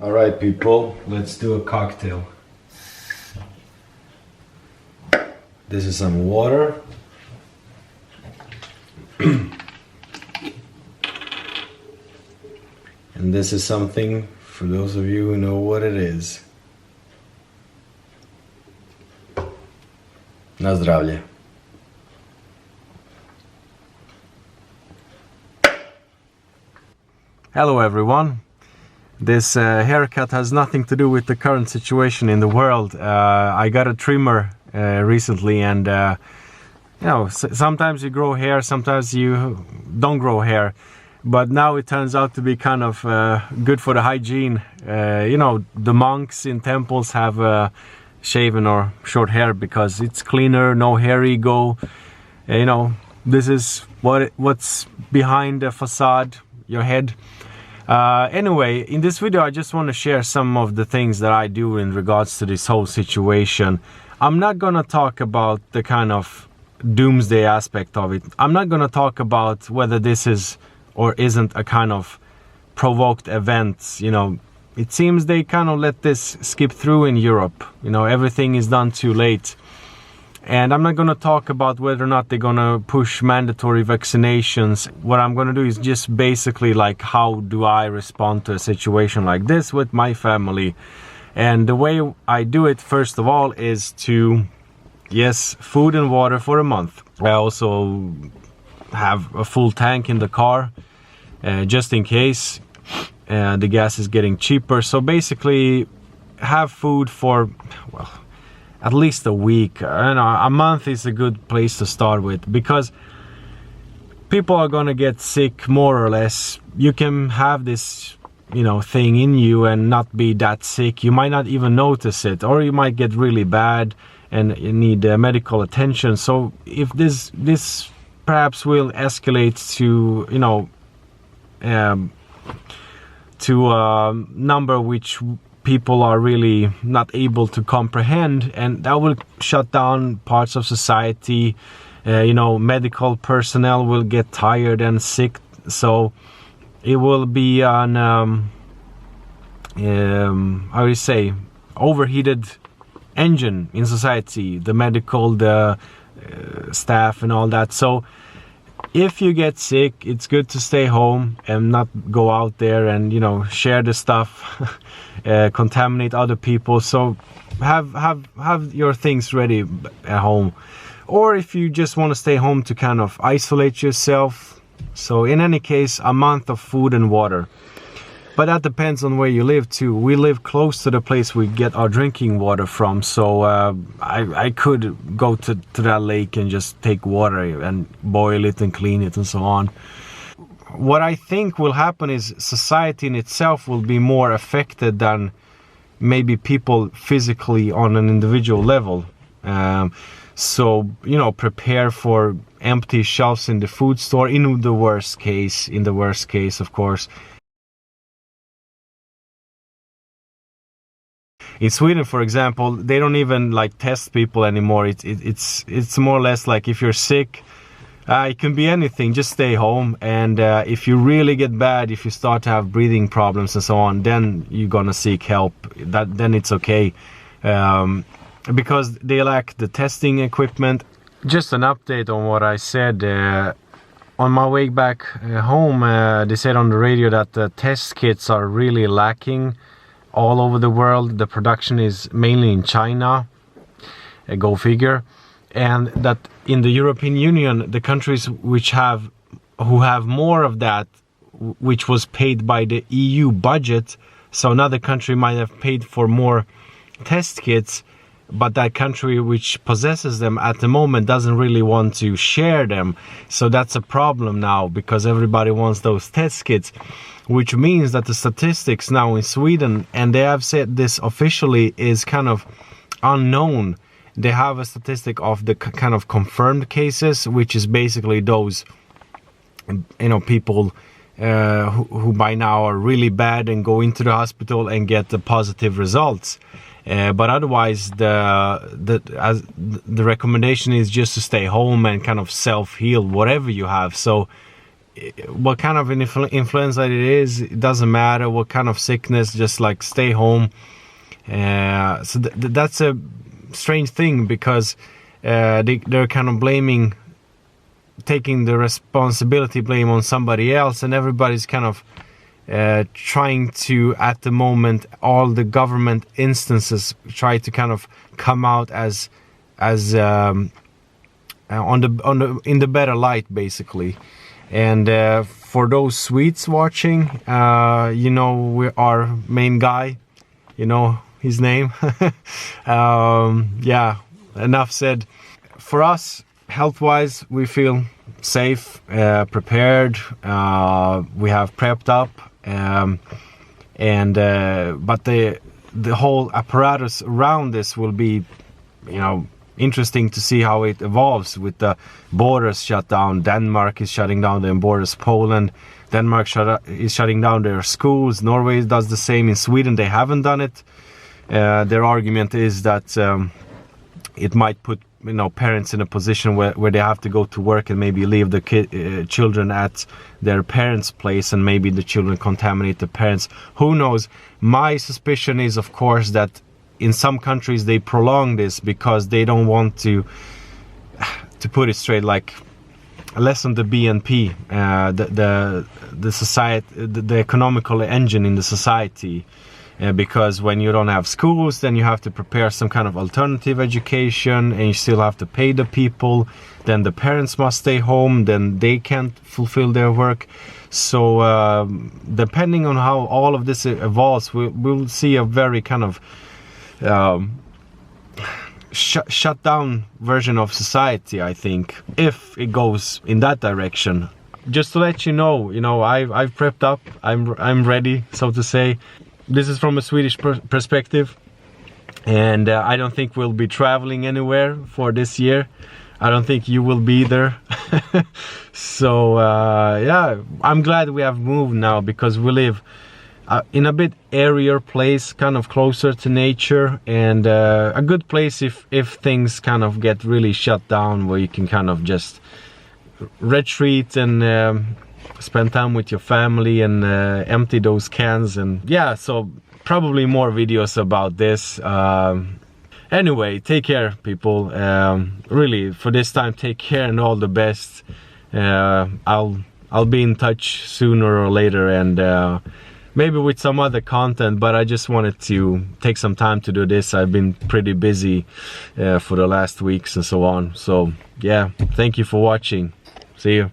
All right, people, let's do a cocktail. This is some water. And this is something for those of you who know what it is. Na zdravlje. Hello everyone. This haircut has nothing to do with the current situation in the world. I got a trimmer recently, and you know, sometimes you grow hair, sometimes you don't grow hair. But now it turns out to be kind of good for the hygiene. You know, the monks in temples have shaven or short hair because it's cleaner, no hair ego. You know, this is what's behind the facade, your head. Anyway, in this video I just want to share some of the things that I do in regards to this whole situation. I'm not gonna talk about the kind of doomsday aspect of it. I'm not gonna talk about whether this is or isn't a kind of provoked event. You know, it seems they kind of let this skip through in Europe. You know, everything is done too late. And I'm not going to talk about whether or not they're going to push mandatory vaccinations. What I'm going to do is just basically like, how do I respond to a situation like this with my family? And the way I do it, first of all, is to, yes, food and water for a month. I also have a full tank in the car, just in case the gas is getting cheaper. So basically have food for, well, at least a week. I know, a month is a good place to start with, because people are gonna get sick more or less. You can have this, you know, thing in you and not be that sick. You might not even notice it, or you might get really bad and you need medical attention. So if this perhaps will escalate to, you know, to a number which people are really not able to comprehend, and that will shut down parts of society. You know, medical personnel will get tired and sick, so it will be an how do you say, overheated engine in society, the medical, the staff and all that. So if you get sick, it's good to stay home and not go out there and, you know, share the stuff, contaminate other people. So have your things ready at home. Or if you just want to stay home to kind of isolate yourself. So in any case, a month of food and water. But that depends on where you live too. We live close to the place we get our drinking water from, so I could go to that lake and just take water and boil it and clean it and so on. What I think will happen is society in itself will be more affected than maybe people physically on an individual level. So, you know, prepare for empty shelves in the food store in the worst case, of course. In Sweden, for example, they don't even like test people anymore. It's more or less like, if you're sick, it can be anything, just stay home. And if you really get bad, if you start to have breathing problems and so on, then you're gonna seek help. Then it's okay, because they lack the testing equipment. Just an update on what I said. On my way back home, they said on the radio that the test kits are really lacking all over the world. The production is mainly in China, go figure. And that in the European Union, the countries who have more of that, which was paid by the EU budget, so another country might have paid for more test kits, but that country which possesses them at the moment doesn't really want to share them. So that's a problem now, because everybody wants those test kits, which means that the statistics now in Sweden, and they have said this officially, is kind of unknown. They have a statistic of the kind of confirmed cases, which is basically those, you know, people who by now are really bad and go into the hospital and get the positive results. But otherwise, the recommendation is just to stay home and kind of self-heal whatever you have. So what kind of an influenza it is, it doesn't matter. What kind of sickness, just like stay home. So that's a strange thing, because they're kind of taking the responsibility blame on somebody else, and everybody's kind of trying to, at the moment, all the government instances try to kind of come out as in the better light, basically. And for those Swedes watching, you know, our main guy, you know his name. Yeah, enough said. For us, health-wise, we feel safe, prepared. We have prepped up, but the whole apparatus around this will be, you know, interesting to see how it evolves with the borders shut down. Denmark is shutting down their borders. Poland, Denmark is shutting down their schools. Norway does the same. In Sweden, they haven't done it. Their argument is that it might put, you know, parents in a position where they have to go to work and maybe leave the children at their parents' place, and maybe the children contaminate the parents. Who knows? My suspicion is, of course, that in some countries they prolong this because they don't want to put it straight, like lessen the BNP, the society, the economical engine in the society. Because when you don't have schools, then you have to prepare some kind of alternative education, and you still have to pay the people. Then the parents must stay home, then they can't fulfill their work. So depending on how all of this evolves, we'll see a very kind of shut down version of society, I think, if it goes in that direction. Just to let you know, I've prepped up. I'm ready, so to say. This is from a Swedish perspective, and I don't think we'll be traveling anywhere for this year. I don't think you will be there. So yeah, I'm glad we have moved now, because we live in a bit airier place, kind of closer to nature, and a good place if things kind of get really shut down, where you can kind of just retreat and spend time with your family and empty those cans. And yeah, so probably more videos about this. Anyway, take care, people. Really, for this time, take care and all the best. I'll be in touch sooner or later, and maybe with some other content, but I just wanted to take some time to do this. I've been pretty busy for the last weeks and so on. So yeah, thank you for watching. See you.